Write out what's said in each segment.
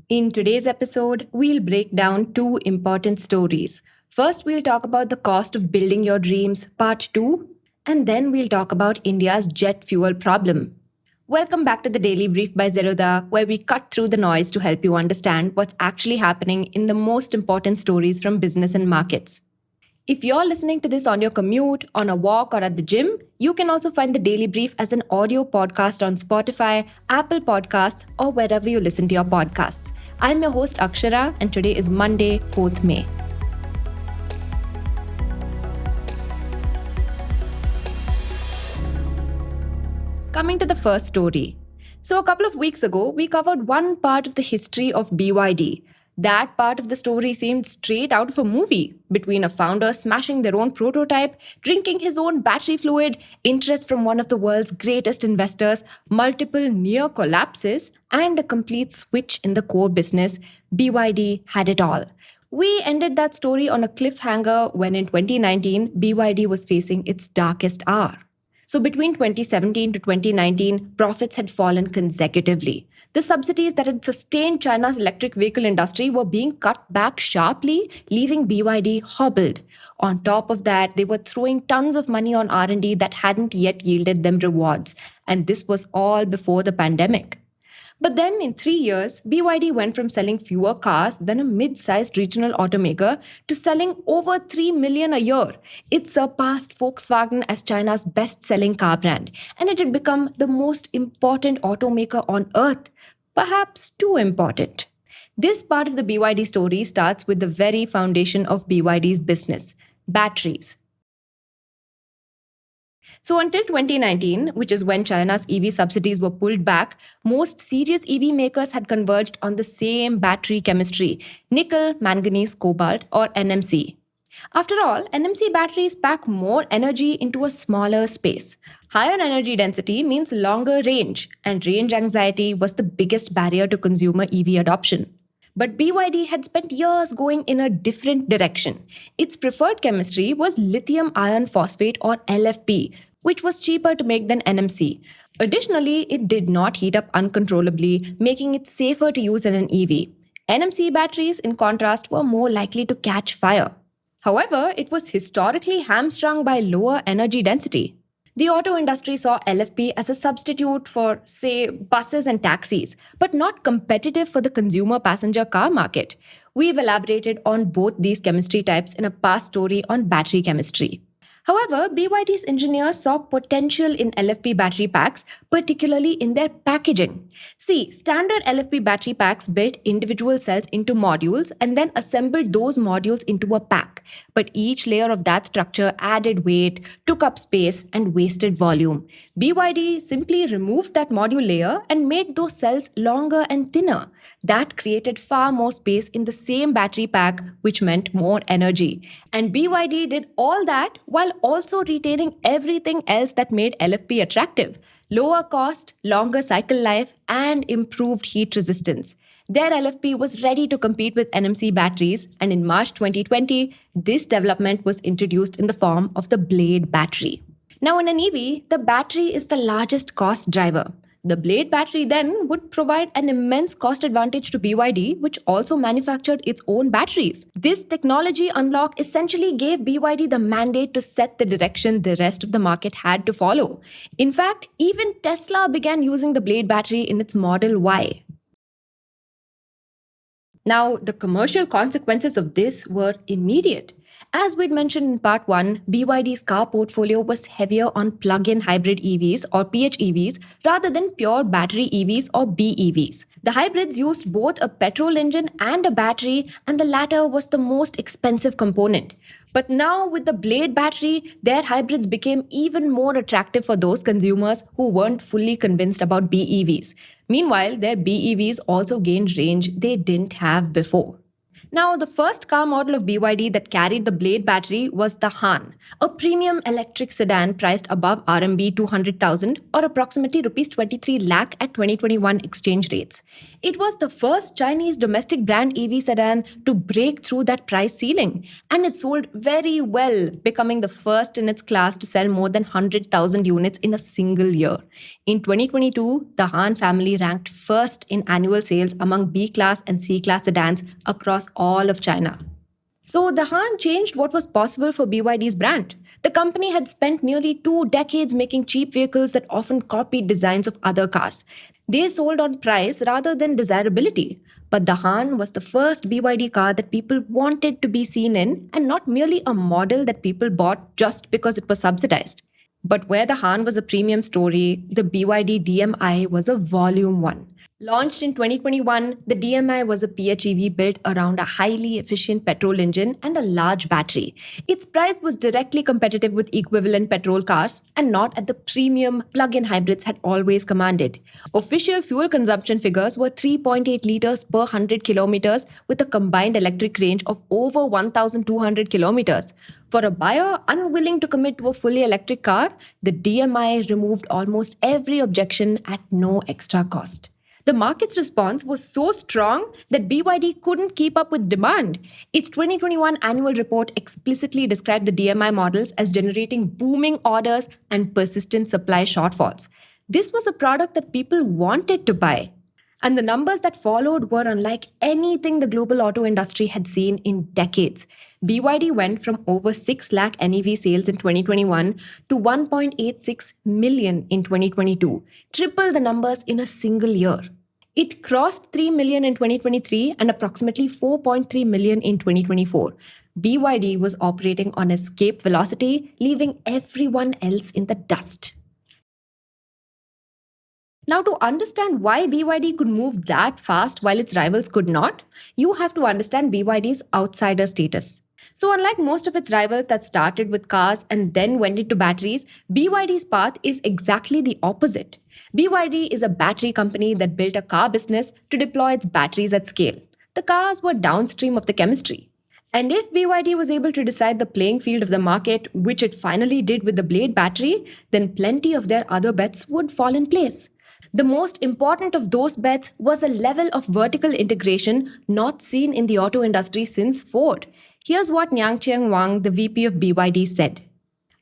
In today's episode, we'll break down two important stories. First, we'll talk about the cost of building your dreams, part 2, and then we'll talk about India's jet fuel problem. Welcome back to the Daily Brief by Zerodha, where we cut through the noise to help you understand what's actually happening in the most important stories from business and markets. If you're listening to this on your commute, on a walk, or at the gym, you can also find the Daily Brief as an audio podcast on Spotify, Apple Podcasts, or wherever you listen to your podcasts. I'm your host Akshara, and today is Monday, 4th May. Coming to the first story. So a couple of weeks ago, we covered one part of the history of BYD. That part of the story seemed straight out of a movie, between a founder smashing their own prototype, drinking his own battery fluid, interest from one of the world's greatest investors, multiple near collapses, and a complete switch in the core business. BYD had it all. We ended that story on a cliffhanger when in 2019, BYD was facing its darkest hour. So between 2017 to 2019, profits had fallen consecutively. The subsidies that had sustained China's electric vehicle industry were being cut back sharply, leaving BYD hobbled. On top of that, they were throwing tons of money on R&D that hadn't yet yielded them rewards. And this was all before the pandemic. But then in 3 years, BYD went from selling fewer cars than a mid-sized regional automaker to selling over 3 million a year. It surpassed Volkswagen as China's best-selling car brand, and it had become the most important automaker on earth, perhaps too important. This part of the BYD story starts with the very foundation of BYD's business, batteries. So until 2019, which is when China's EV subsidies were pulled back, most serious EV makers had converged on the same battery chemistry, nickel, manganese, cobalt, or NMC. After all, NMC batteries pack more energy into a smaller space. Higher energy density means longer range, and range anxiety was the biggest barrier to consumer EV adoption. But BYD had spent years going in a different direction. Its preferred chemistry was lithium iron phosphate, or LFP, which was cheaper to make than NMC. Additionally, it did not heat up uncontrollably, making it safer to use in an EV. NMC batteries, in contrast, were more likely to catch fire. However, it was historically hamstrung by lower energy density. The auto industry saw LFP as a substitute for, say, buses and taxis, but not competitive for the consumer passenger car market. We've elaborated on both these chemistry types in a past story on battery chemistry. However, BYD's engineers saw potential in LFP battery packs, particularly in their packaging. See, standard LFP battery packs built individual cells into modules and then assembled those modules into a pack. But each layer of that structure added weight, took up space, and wasted volume. BYD simply removed that module layer and made those cells longer and thinner. That created far more space in the same battery pack, which meant more energy. And BYD did all that while also retaining everything else that made LFP attractive: lower cost, longer cycle life, and improved heat resistance. Their LFP was ready to compete with NMC batteries, and in March 2020, this development was introduced in the form of the Blade battery. Now, in an EV, the battery is the largest cost driver. The Blade battery then would provide an immense cost advantage to BYD, which also manufactured its own batteries. This technology unlock essentially gave BYD the mandate to set the direction the rest of the market had to follow. In fact, even Tesla began using the Blade battery in its Model Y. Now, the commercial consequences of this were immediate. As we'd mentioned in part 1, BYD's car portfolio was heavier on plug-in hybrid EVs or PHEVs rather than pure battery EVs or BEVs. The hybrids used both a petrol engine and a battery, and the latter was the most expensive component. But now with the Blade battery, their hybrids became even more attractive for those consumers who weren't fully convinced about BEVs. Meanwhile, their BEVs also gained range they didn't have before. Now, the first car model of BYD that carried the Blade battery was the Han, a premium electric sedan priced above RMB 200,000 or approximately rupees 23 lakh at 2021 exchange rates. It was the first Chinese domestic brand EV sedan to break through that price ceiling, and it sold very well, becoming the first in its class to sell more than 100,000 units in a single year. In 2022, the Han family ranked first in annual sales among B class and C class sedans across all of China. So the Han changed what was possible for BYD's brand. The company had spent nearly 2 decades making cheap vehicles that often copied designs of other cars. They sold on price rather than desirability. But the Han was the first BYD car that people wanted to be seen in, and not merely a model that people bought just because it was subsidized. But where the Han was a premium story, the BYD DMI was a volume one. Launched in 2021, the DMI was a PHEV built around a highly efficient petrol engine and a large battery. Its price was directly competitive with equivalent petrol cars and not at the premium plug-in hybrids had always commanded. Official fuel consumption figures were 3.8 liters per 100 kilometers with a combined electric range of over 1,200 kilometers. For a buyer unwilling to commit to a fully electric car, the DMI removed almost every objection at no extra cost. The market's response was so strong that BYD couldn't keep up with demand. Its 2021 annual report explicitly described the DMI models as generating booming orders and persistent supply shortfalls. This was a product that people wanted to buy. And the numbers that followed were unlike anything the global auto industry had seen in decades. BYD went from over 6 lakh NEV sales in 2021 to 1.86 million in 2022, triple the numbers in a single year. It crossed 3 million in 2023 and approximately 4.3 million in 2024. BYD was operating on escape velocity, leaving everyone else in the dust. Now, to understand why BYD could move that fast while its rivals could not, you have to understand BYD's outsider status. So, unlike most of its rivals that started with cars and then went into batteries, BYD's path is exactly the opposite. BYD is a battery company that built a car business to deploy its batteries at scale. The cars were downstream of the chemistry. And if BYD was able to decide the playing field of the market, which it finally did with the Blade battery, then plenty of their other bets would fall in place. The most important of those bets was a level of vertical integration not seen in the auto industry since Ford. Here's what Nyangcheng Wang, the VP of BYD, said.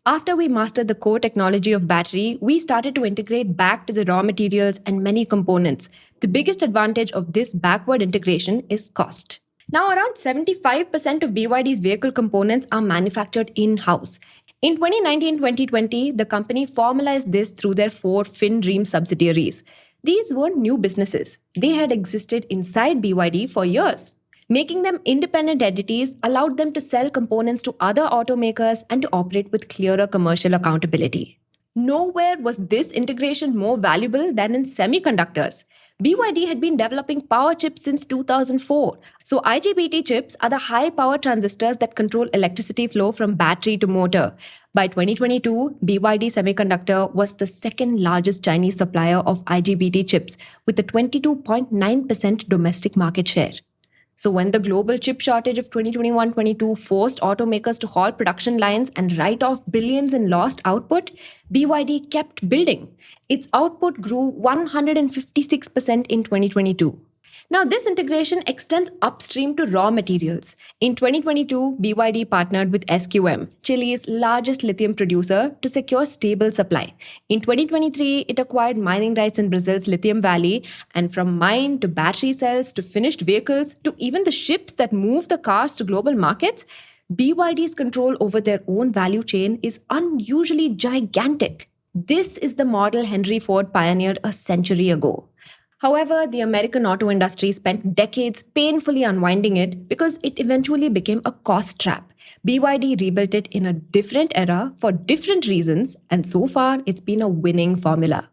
After we mastered the core technology of battery, we started to integrate back to the raw materials and many components. The biggest advantage of this backward integration is cost. Now, around 75% of BYD's vehicle components are manufactured in-house. In 2019-2020, the company formalized this through their 4 FinDream subsidiaries. These weren't new businesses. They had existed inside BYD for years. Making them independent entities allowed them to sell components to other automakers and to operate with clearer commercial accountability. Nowhere was this integration more valuable than in semiconductors. BYD had been developing power chips since 2004. So IGBT chips are the high power transistors that control electricity flow from battery to motor. By 2022, BYD Semiconductor was the second largest Chinese supplier of IGBT chips with a 22.9% domestic market share. So when the global chip shortage of 2021-22 forced automakers to halt production lines and write off billions in lost output, BYD kept building. Its output grew 156% in 2022. Now, this integration extends upstream to raw materials. In 2022, BYD partnered with SQM, Chile's largest lithium producer, to secure stable supply. In 2023, it acquired mining rights in Brazil's Lithium Valley, and from mine to battery cells to finished vehicles to even the ships that move the cars to global markets, BYD's control over their own value chain is unusually gigantic. This is the model Henry Ford pioneered a century ago. However, the American auto industry spent decades painfully unwinding it because it eventually became a cost trap. BYD rebuilt it in a different era for different reasons, and so far it's been a winning formula.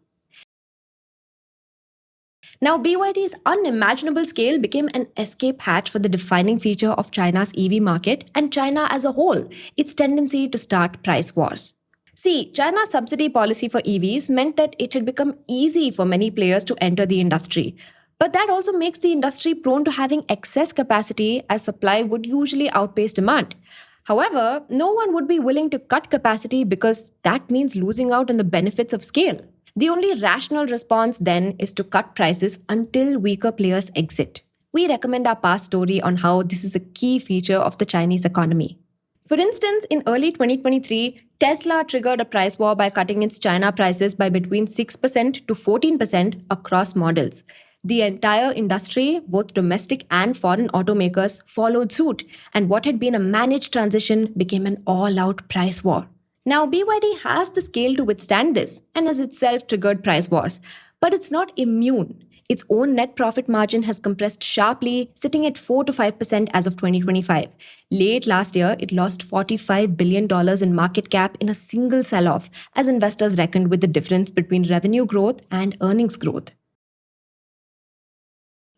Now, BYD's unimaginable scale became an escape hatch for the defining feature of China's EV market and China as a whole, its tendency to start price wars. See, China's subsidy policy for EVs meant that it had become easy for many players to enter the industry. But that also makes the industry prone to having excess capacity as supply would usually outpace demand. However, no one would be willing to cut capacity because that means losing out on the benefits of scale. The only rational response then is to cut prices until weaker players exit. We recommend our past story on how this is a key feature of the Chinese economy. For instance, in early 2023, Tesla triggered a price war by cutting its China prices by between 6% to 14% across models. The entire industry, both domestic and foreign automakers, followed suit, and what had been a managed transition became an all out price war. Now, BYD has the scale to withstand this and has itself triggered price wars, but it's not immune. Its own net profit margin has compressed sharply, sitting at 4 to 5% as of 2025. Late last year, it lost $45 billion in market cap in a single sell off, as investors reckoned with the difference between revenue growth and earnings growth.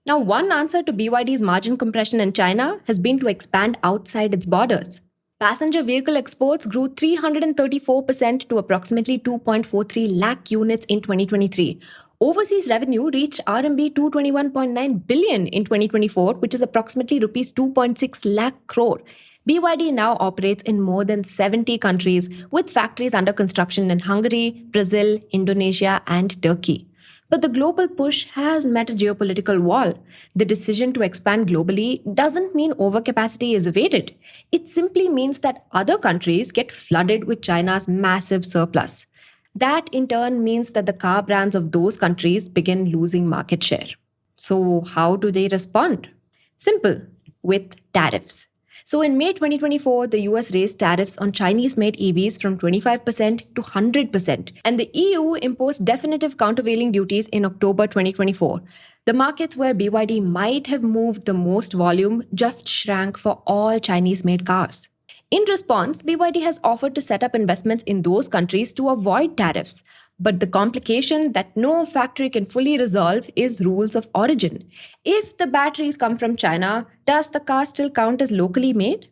Now, one answer to BYD's margin compression in China has been to expand outside its borders. Passenger vehicle exports grew 334% to approximately 2.43 lakh units in 2023. Overseas revenue reached RMB 221.9 billion in 2024, which is approximately rupees 2.6 lakh crore. BYD now operates in more than 70 countries with factories under construction in Hungary, Brazil, Indonesia, and Turkey. But the global push has met a geopolitical wall. The decision to expand globally doesn't mean overcapacity is evaded. It simply means that other countries get flooded with China's massive surplus. That in turn means that the car brands of those countries begin losing market share. So, how do they respond? Simple, with tariffs. So in May 2024, the US raised tariffs on Chinese-made EVs from 25% to 100%, and the EU imposed definitive countervailing duties in October 2024. The markets where BYD might have moved the most volume just shrank for all Chinese-made cars. In response, BYD has offered to set up investments in those countries to avoid tariffs. But the complication that no factory can fully resolve is rules of origin. If the batteries come from China, does the car still count as locally made?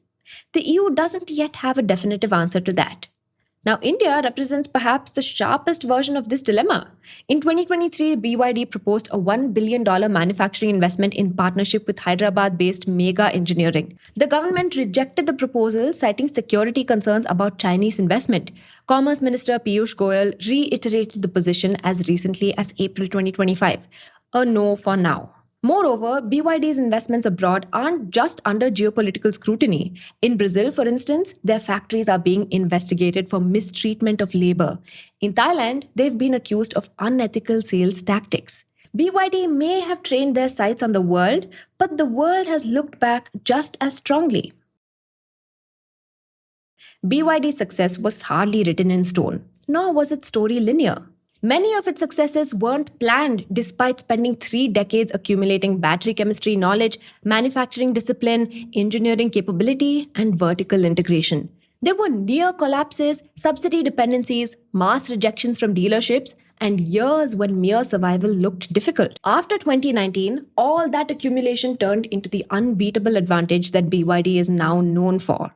The EU doesn't yet have a definitive answer to that. Now, India represents perhaps the sharpest version of this dilemma. In 2023, BYD proposed a $1 billion manufacturing investment in partnership with Hyderabad-based Mega Engineering. The government rejected the proposal, citing security concerns about Chinese investment. Commerce Minister Piyush Goyal reiterated the position as recently as April 2025. A no for now. Moreover, BYD's investments abroad aren't just under geopolitical scrutiny. In Brazil, for instance, their factories are being investigated for mistreatment of labor. In Thailand, they've been accused of unethical sales tactics. BYD may have trained their sights on the world, but the world has looked back just as strongly. BYD's success was hardly written in stone, nor was its story linear. Many of its successes weren't planned despite spending 3 decades accumulating battery chemistry knowledge, manufacturing discipline, engineering capability, and vertical integration. There were near collapses, subsidy dependencies, mass rejections from dealerships, and years when mere survival looked difficult. After 2019, all that accumulation turned into the unbeatable advantage that BYD is now known for.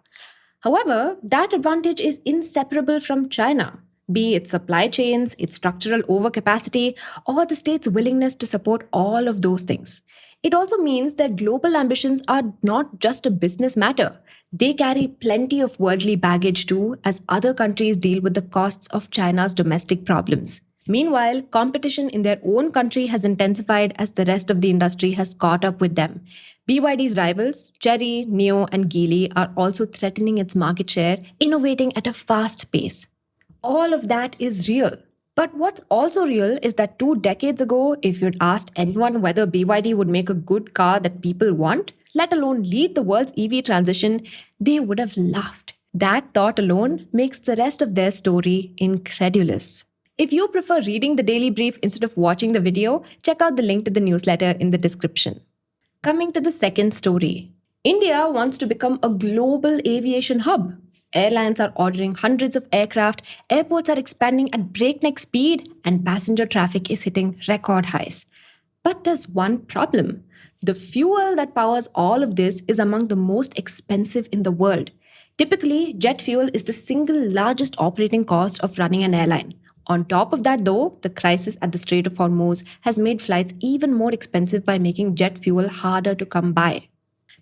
However, that advantage is inseparable from China. Be it supply chains, its structural overcapacity, or the state's willingness to support all of those things. It also means that global ambitions are not just a business matter. They carry plenty of worldly baggage too, as other countries deal with the costs of China's domestic problems. Meanwhile, competition in their own country has intensified as the rest of the industry has caught up with them. BYD's rivals, Chery, Neo, and Geely, are also threatening its market share, innovating at a fast pace. All of that is real. But what's also real is that 2 decades ago, if you'd asked anyone whether BYD would make a good car that people want, let alone lead the world's EV transition, they would have laughed. That thought alone makes the rest of their story incredulous. If you prefer reading the daily brief instead of watching the video, check out the link to the newsletter in the description. Coming to the second story. India wants to become a global aviation hub. Airlines are ordering hundreds of aircraft, airports are expanding at breakneck speed, and passenger traffic is hitting record highs. But there's one problem. The fuel that powers all of this is among the most expensive in the world. Typically, jet fuel is the single largest operating cost of running an airline. On top of that, though, the crisis at the Strait of Hormuz has made flights even more expensive by making jet fuel harder to come by.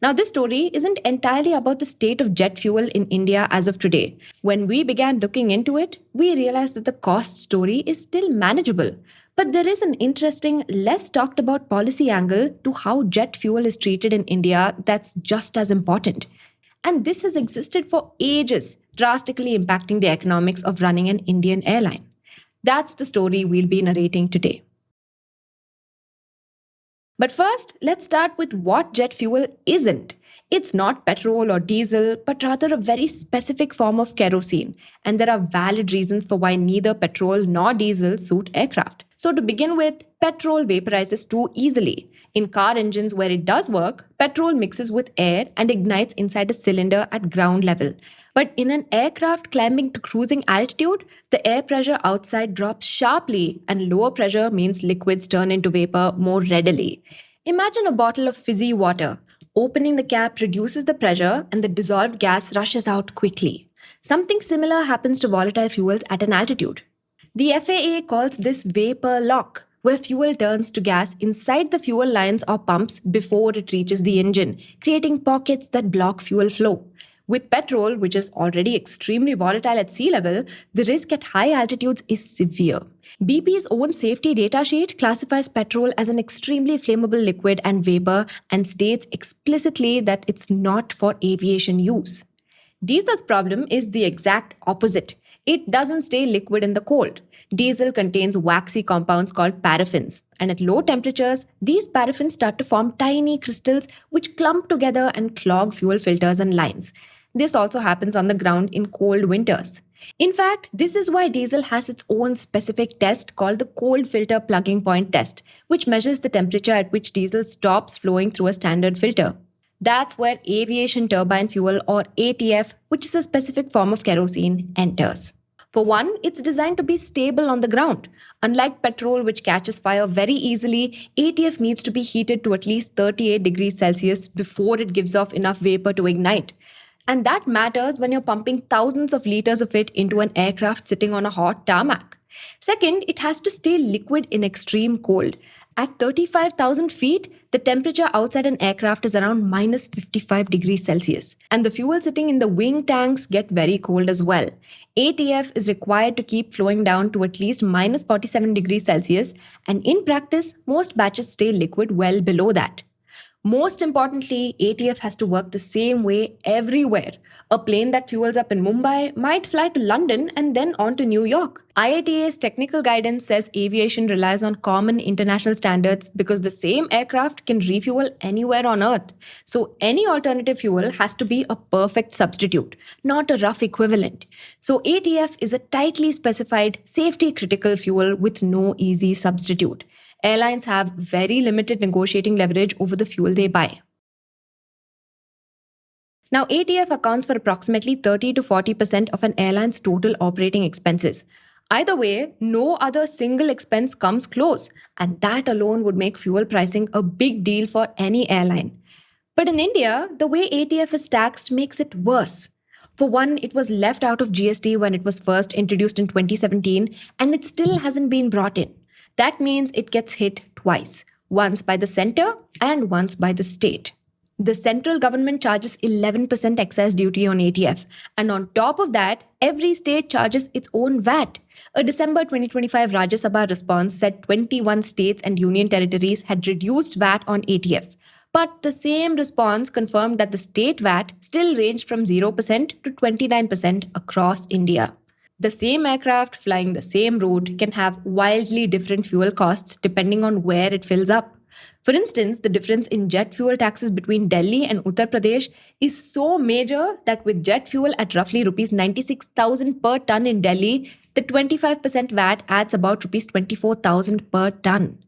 Now, this story isn't entirely about the state of jet fuel in India as of today. When we began looking into it, we realized that the cost story is still manageable. But there is an interesting, less talked about policy angle to how jet fuel is treated in India that's just as important. And this has existed for ages, drastically impacting the economics of running an Indian airline. That's the story we'll be narrating today. But first, let's start with what jet fuel isn't. It's not petrol or diesel, but rather a very specific form of kerosene. And there are valid reasons for why neither petrol nor diesel suit aircraft. So, to begin with, petrol vaporizes too easily. In car engines where it does work, petrol mixes with air and ignites inside a cylinder at ground level. But in an aircraft climbing to cruising altitude, the air pressure outside drops sharply, and lower pressure means liquids turn into vapor more readily. Imagine a bottle of fizzy water. Opening the cap reduces the pressure, and the dissolved gas rushes out quickly. Something similar happens to volatile fuels at an altitude. The FAA calls this vapor lock, where fuel turns to gas inside the fuel lines or pumps before it reaches the engine, creating pockets that block fuel flow. With petrol, which is already extremely volatile at sea level, the risk at high altitudes is severe. BP's own safety data sheet classifies petrol as an extremely flammable liquid and vapor and states explicitly that it's not for aviation use. Diesel's problem is the exact opposite. It doesn't stay liquid in the cold. Diesel contains waxy compounds called paraffins, and at low temperatures, these paraffins start to form tiny crystals which clump together and clog fuel filters and lines. This also happens on the ground in cold winters. In fact, this is why diesel has its own specific test called the cold filter plugging point test, which measures the temperature at which diesel stops flowing through a standard filter. That's where aviation turbine fuel, or ATF, which is a specific form of kerosene, enters. For one, it's designed to be stable on the ground. Unlike petrol, which catches fire very easily, ATF needs to be heated to at least 38 degrees Celsius before it gives off enough vapor to ignite. And that matters when you're pumping thousands of liters of it into an aircraft sitting on a hot tarmac. Second, it has to stay liquid in extreme cold. At 35,000 feet, the temperature outside an aircraft is around minus 55 degrees Celsius. And the fuel sitting in the wing tanks get very cold as well. ATF is required to keep flowing down to at least minus 47 degrees Celsius, and in practice, most batches stay liquid well below that. Most importantly, ATF has to work the same way everywhere. A plane that fuels up in Mumbai might fly to London and then on to New York. IATA's technical guidance says aviation relies on common international standards because the same aircraft can refuel anywhere on Earth. So any alternative fuel has to be a perfect substitute, not a rough equivalent. So ATF is a tightly specified, safety-critical fuel with no easy substitute. Airlines have very limited negotiating leverage over the fuel they buy. Now, ATF accounts for approximately 30 to 40% of an airline's total operating expenses. Either way, no other single expense comes close, and that alone would make fuel pricing a big deal for any airline. But in India, the way ATF is taxed makes it worse. For one, it was left out of GST when it was first introduced in 2017, and it still hasn't been brought in. That means it gets hit twice, once by the center and once by the state. The central government charges 11% excise duty on ATF, and on top of that, every state charges its own VAT. A December 2025 Rajya Sabha response said 21 states and union territories had reduced VAT on ATF. But the same response confirmed that the state VAT still ranged from 0% to 29% across India. The same aircraft flying the same route can have wildly different fuel costs depending on where it fills up. For instance, the difference in jet fuel taxes between Delhi and Uttar Pradesh is so major that with jet fuel at roughly rupees 96,000 per ton in Delhi, the 25% VAT adds about rupees 24,000 per ton.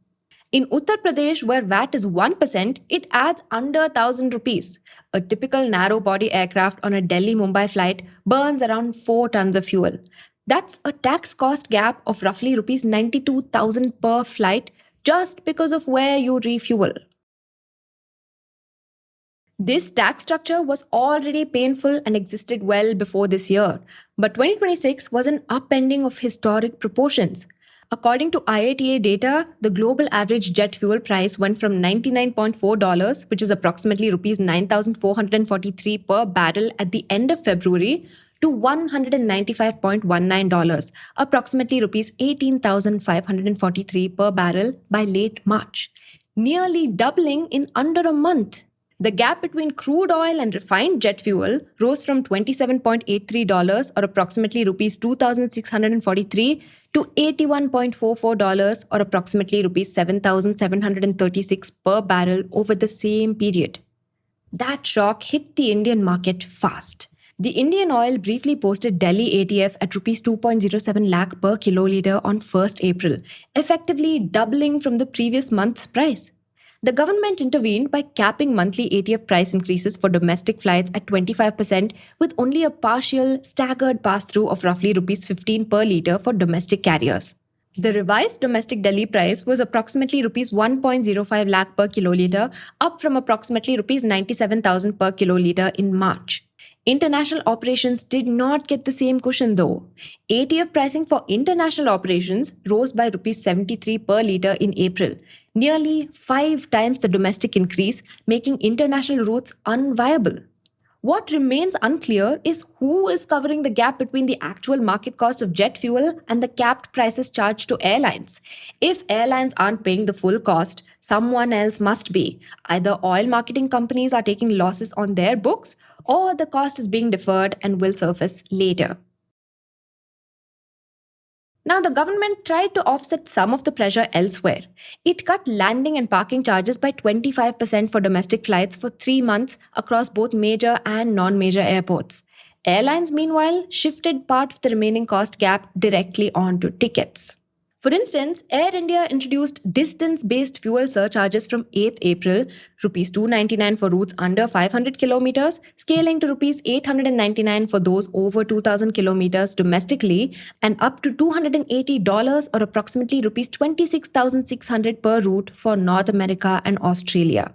In Uttar Pradesh, where VAT is 1%, it adds under 1,000 rupees. A typical narrow-body aircraft on a Delhi-Mumbai flight burns around 4 tons of fuel. That's a tax cost gap of roughly rupees 92,000 per flight just because of where you refuel. This tax structure was already painful and existed well before this year, but 2026 was an upending of historic proportions. According to IATA data, the global average jet fuel price went from $99.4, which is approximately rupees 9,443 per barrel at the end of February, to $195.19, approximately rupees 18,543 per barrel by late March, nearly doubling in under a month. The gap between crude oil and refined jet fuel rose from $27.83 or approximately rupees 2,643 to $81.44 or approximately rupees 7,736 per barrel over the same period. That shock hit the Indian market fast. The Indian oil briefly posted Delhi ATF at rupees 2.07 lakh per kiloliter on 1st April, effectively doubling from the previous month's price. The government intervened by capping monthly ATF price increases for domestic flights at 25% with only a partial staggered pass-through of roughly rupees 15 per litre for domestic carriers. The revised domestic Delhi price was approximately rupees 1.05 lakh per kiloliter, up from approximately rupees 97,000 per kiloliter in March. International operations did not get the same cushion though. ATF pricing for international operations rose by rupees 73 per litre in April, nearly 5 times the domestic increase, making international routes unviable. What remains unclear is who is covering the gap between the actual market cost of jet fuel and the capped prices charged to airlines. If airlines aren't paying the full cost, someone else must be. Either oil marketing companies are taking losses on their books, or the cost is being deferred and will surface later. Now, the government tried to offset some of the pressure elsewhere. It cut landing and parking charges by 25% for domestic flights for 3 months across both major and non major airports. Airlines, meanwhile, shifted part of the remaining cost gap directly onto tickets. For instance, Air India introduced distance-based fuel surcharges from 8th April, rupees 299 for routes under 500 kilometers, scaling to rupees 899 for those over 2000 kilometers domestically, and up to $280 or approximately rupees 26,600 per route for North America and Australia.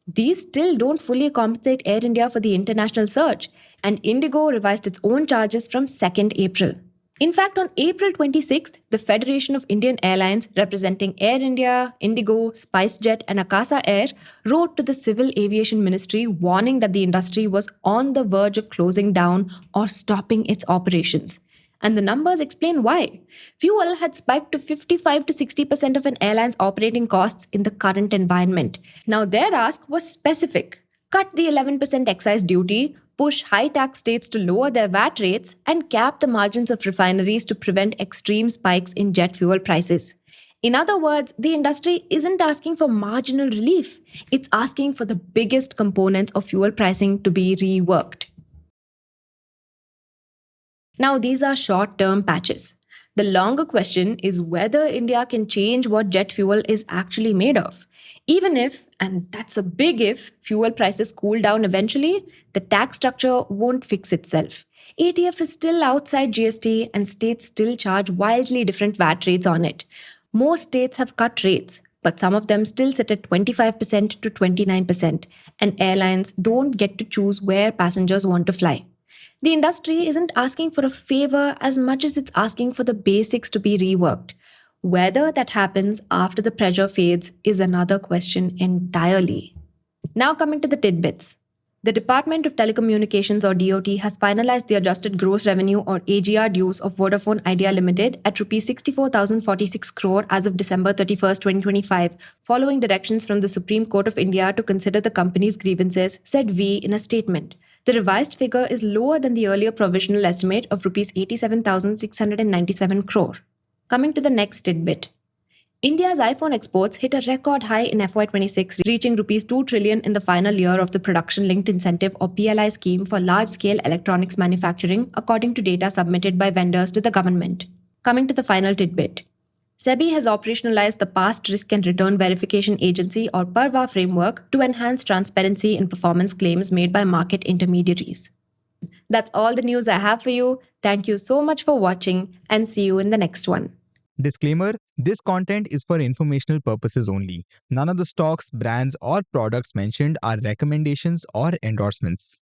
These still don't fully compensate Air India for the international surge, and Indigo revised its own charges from 2nd April. In fact, on April 26th, the Federation of Indian Airlines, representing Air India, Indigo, SpiceJet, and Akasa Air, wrote to the Civil Aviation Ministry warning that the industry was on the verge of closing down or stopping its operations. And the numbers explain why. Fuel had spiked to 55 to 60% of an airline's operating costs in the current environment. Now, their ask was specific: cut the 11% excise duty, push high tax states to lower their VAT rates, and cap the margins of refineries to prevent extreme spikes in jet fuel prices. In other words, the industry isn't asking for marginal relief, it's asking for the biggest components of fuel pricing to be reworked. Now, these are short-term patches. The longer question is whether India can change what jet fuel is actually made of. Even if, and that's a big if, fuel prices cool down eventually, the tax structure won't fix itself. ATF is still outside GST and states still charge wildly different VAT rates on it. Most states have cut rates, but some of them still sit at 25% to 29%, and airlines don't get to choose where passengers want to fly. The industry isn't asking for a favor as much as it's asking for the basics to be reworked. Whether that happens after the pressure fades is another question entirely. Now, coming to the tidbits. The Department of Telecommunications or DOT has finalized the adjusted gross revenue or AGR dues of Vodafone Idea Limited at Rs 64,046 crore as of December 31st, 2025, following directions from the Supreme Court of India to consider the company's grievances, said V in a statement. The revised figure is lower than the earlier provisional estimate of Rs 87,697 crore. Coming to the next tidbit. India's iPhone exports hit a record high in FY26, reaching Rs 2 trillion in the final year of the Production Linked Incentive or PLI scheme for large-scale electronics manufacturing, according to data submitted by vendors to the government. Coming to the final tidbit. SEBI has operationalized the Past Risk and Return Verification Agency or PARVA framework to enhance transparency in performance claims made by market intermediaries. That's all the news I have for you. Thank you so much for watching and see you in the next one. Disclaimer: this content is for informational purposes only. None of the stocks, brands, or products mentioned are recommendations or endorsements.